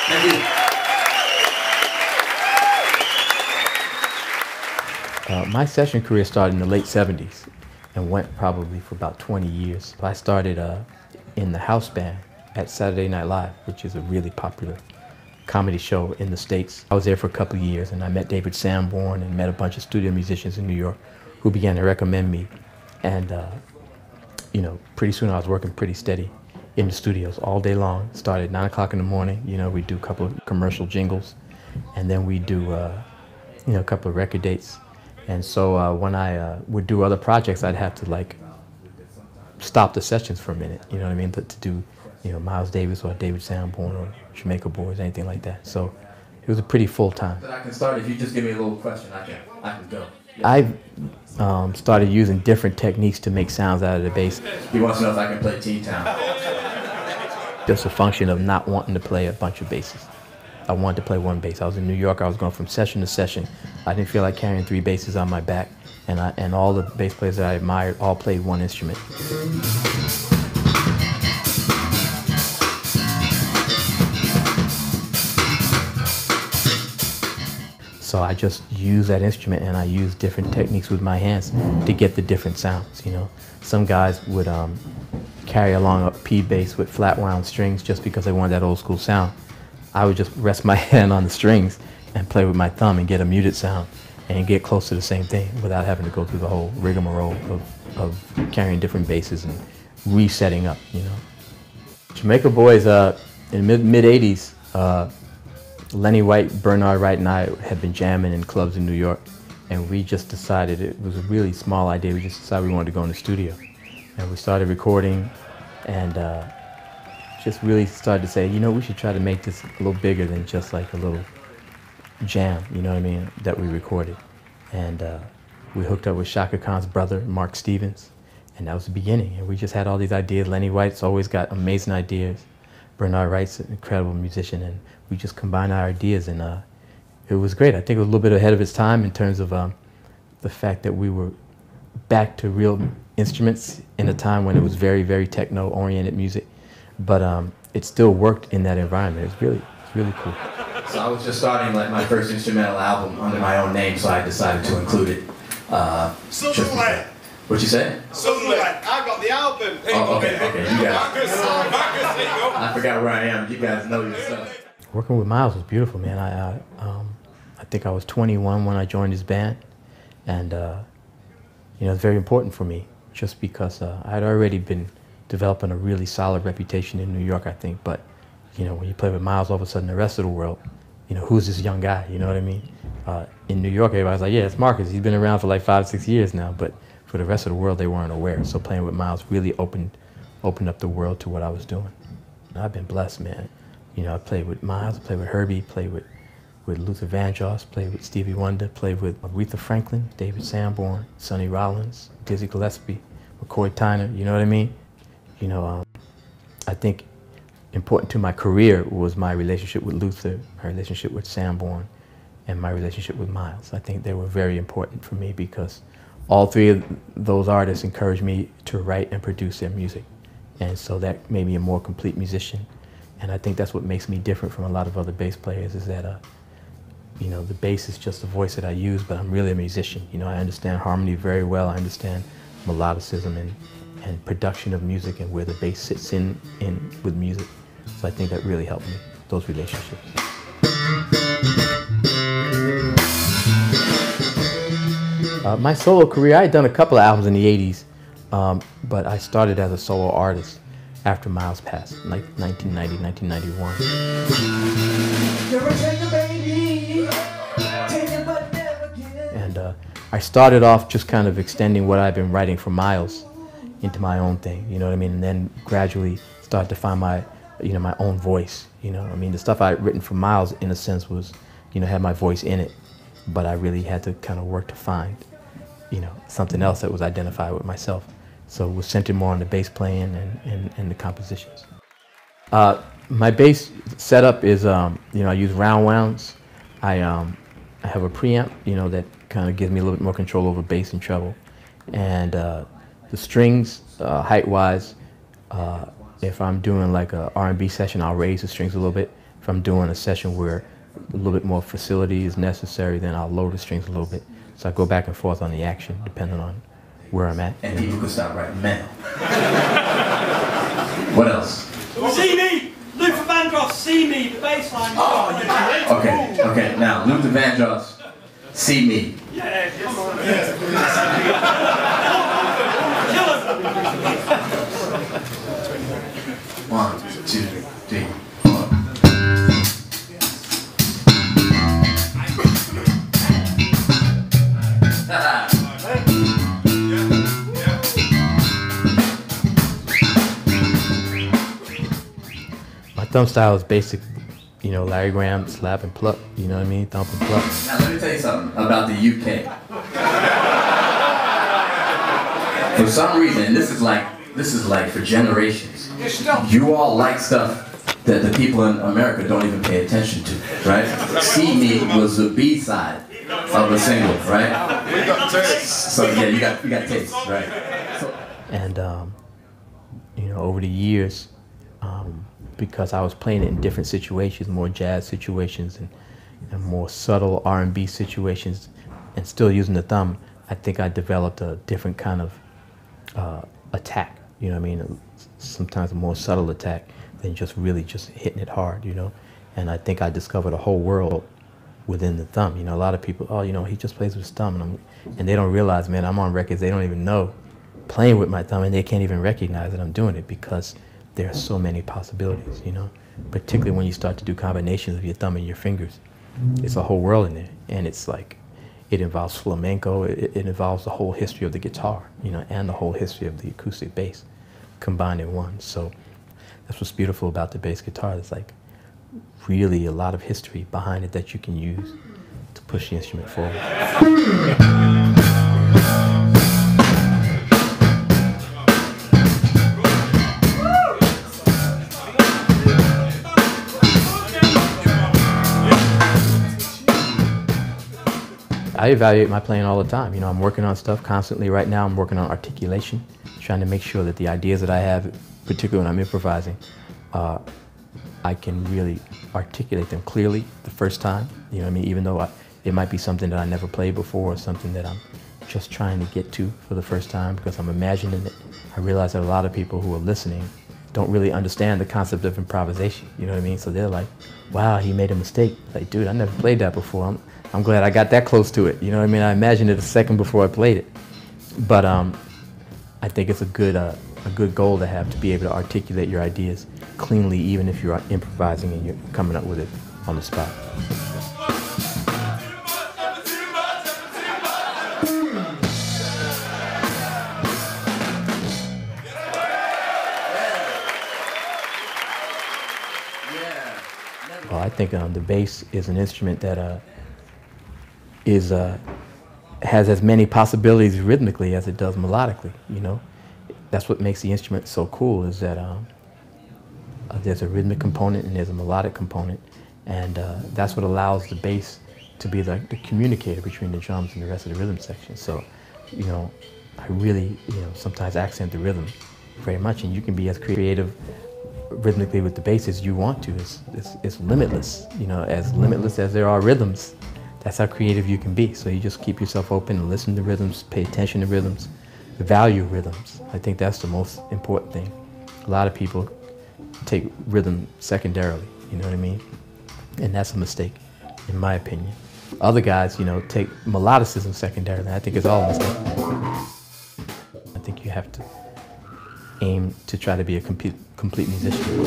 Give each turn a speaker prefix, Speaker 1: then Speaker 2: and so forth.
Speaker 1: Thank you. My session career started in the late 70s and went probably for about 20 years. I started in the house band at Saturday Night Live, which is a really popular comedy show in the States. I was there for a couple of years, and I met David Sanborn and met a bunch of studio musicians in New York who began to recommend me. And you know, pretty soon I was working pretty steady in the studios all day long. Started at 9 o'clock in the morning. You know, we'd do a couple of commercial jingles, and then we'd do you know, a couple of record dates. And so when I would do other projects, I'd have to like stop the sessions for a minute, you know what I mean, to do, you know, Miles Davis or David Sanborn or Jamaica Boys, anything like that. So it was a pretty full time. But I can start, if you just give me a little question, I can go. Yeah. I've started using different techniques to make sounds out of the bass. He wants to know if I can play T-Town. Just a function of not wanting to play a bunch of basses. I wanted to play one bass. I was in New York. I was going from session to session. I didn't feel like carrying 3 basses on my back, and all the bass players that I admired all played one instrument. So I just use that instrument, and I use different techniques with my hands to get the different sounds. You know, some guys would carry along a P bass with flat wound strings just because they wanted that old school sound. I would just rest my hand on the strings and play with my thumb and get a muted sound and get close to the same thing without having to go through the whole rigmarole of carrying different basses and resetting up, you know. Jamaica Boys, in the mid-80s, Lenny White, Bernard Wright, and I had been jamming in clubs in New York, and we just decided, it was a really small idea, we just decided we wanted to go in the studio. And we started recording, and just really started to say, you know, we should try to make this a little bigger than just like a little jam, you know what I mean, that we recorded. And we hooked up with Shaka Khan's brother, Mark Stevens, and that was the beginning. And we just had all these ideas. Lenny White's always got amazing ideas. Bernard Wright's an incredible musician, and we just combined our ideas, and it was great. I think it was a little bit ahead of its time in terms of the fact that we were back to real instruments in a time when it was very, very techno-oriented music. But it still worked in that environment. It's really cool. So I was just starting like my first instrumental album under my own name, so I decided to include it.
Speaker 2: So do that.
Speaker 1: What you say?
Speaker 2: So do that. I got the album.
Speaker 1: Oh, okay. You guys.
Speaker 2: Marcus,
Speaker 1: I forgot where I am. You guys know your stuff. Working with Miles was beautiful, man. I think I was 21 when I joined his band, and you know, it's very important for me just because I had already been developing a really solid reputation in New York, I think. But you know, when you play with Miles, all of a sudden the rest of the world, you know, who's this young guy? You know what I mean? In New York, everybody's like, yeah, it's Marcus. He's been around for like 5-6 years now. But for the rest of the world, they weren't aware. So playing with Miles really opened up the world to what I was doing. And I've been blessed, man. You know, I played with Miles, I played with Herbie, played with Luther Vandross, played with Stevie Wonder, played with Aretha Franklin, David Sanborn, Sonny Rollins, Dizzy Gillespie, McCoy Tyner. You know what I mean? You know, I think important to my career was my relationship with Luther, my relationship with Sanborn, and my relationship with Miles. I think they were very important for me because all 3 of those artists encouraged me to write and produce their music. And so that made me a more complete musician. And I think that's what makes me different from a lot of other bass players, is that, you know, the bass is just a voice that I use, but I'm really a musician. You know, I understand harmony very well. I understand melodicism and production of music and where the bass sits in with music. So I think that really helped me, those relationships. My solo career, I had done a couple of albums in the 80s, but I started as a solo artist after Miles passed, like 1990, 1991. And I started off just kind of extending what I've been writing for Miles into my own thing, you know what I mean? And then gradually started to find my, you know, my own voice, you know? I mean, the stuff I had written for Miles, in a sense, was, you know, had my voice in it, but I really had to kind of work to find, you know, something else that was identified with myself. So it was centered more on the bass playing and the compositions. My bass setup is, you know, I use round wounds. I have a preamp, you know, that kind of gives me a little bit more control over bass and treble. And the strings, height-wise, if I'm doing like a R&B session, I'll raise the strings a little bit. If I'm doing a session where a little bit more facility is necessary, then I'll lower the strings a little bit. So I go back and forth on the action, depending on where I'm at.
Speaker 3: And people can stop writing now. What else?
Speaker 4: See me! Luther Vandross, see me, the bass line.
Speaker 3: Oh, yeah. Okay. Now, Luther Vandross, see me.
Speaker 4: Yeah, yes.
Speaker 3: 1, 2, 3, 4.
Speaker 1: My thumb style is basic, you know, Larry Graham, slap and pluck, you know what I mean? Thump and pluck.
Speaker 3: Now let me tell you something about the UK. For some reason, this is like for generations. You all like stuff that the people in America don't even pay attention to, right? See Me was the B-side of the single, right?
Speaker 2: We got taste.
Speaker 3: So yeah, you got taste, right? So,
Speaker 1: And, you know, over the years, because I was playing it in different situations, more jazz situations and more subtle R&B situations, and still using the thumb, I think I developed a different kind of attack, you know what I mean? Sometimes a more subtle attack than just really just hitting it hard, you know? And I think I discovered a whole world within the thumb. You know, a lot of people, oh, you know, he just plays with his thumb, and they don't realize, man, I'm on records, they don't even know playing with my thumb, and they can't even recognize that I'm doing it because there are so many possibilities, you know, particularly when you start to do combinations of your thumb and your fingers. It's a whole world in there, and it's like, it involves flamenco, it involves the whole history of the guitar, you know, and the whole history of the acoustic bass combined in one. So that's what's beautiful about the bass guitar. There's like really a lot of history behind it that you can use to push the instrument forward. I evaluate my playing all the time. You know, I'm working on stuff constantly. Right now I'm working on articulation, trying to make sure that the ideas that I have, particularly when I'm improvising, I can really articulate them clearly the first time. You know what I mean? Even though it might be something that I never played before or something that I'm just trying to get to for the first time because I'm imagining it. I realize that a lot of people who are listening don't really understand the concept of improvisation. You know what I mean? So they're like, wow, he made a mistake. Like, dude, I never played that before. I'm glad I got that close to it. You know what I mean? I imagined it a second before I played it. But I think it's a good goal to have, to be able to articulate your ideas cleanly, even if you're improvising and you're coming up with it on the spot. Well, I think the bass is an instrument that has as many possibilities rhythmically as it does melodically, you know. That's what makes the instrument so cool, is that there's a rhythmic component and there's a melodic component, and that's what allows the bass to be like the communicator between the drums and the rest of the rhythm section. So, you know, I really, you know, sometimes accent the rhythm very much, and you can be as creative rhythmically with the bass as you want to. It's limitless, you know, as limitless as there are rhythms. That's how creative you can be. So you just keep yourself open and listen to rhythms, pay attention to rhythms, value rhythms. I think that's the most important thing. A lot of people take rhythm secondarily, you know what I mean? And that's a mistake, in my opinion. Other guys, you know, take melodicism secondarily. I think it's all a mistake. I think you have to aim to try to be a complete musician.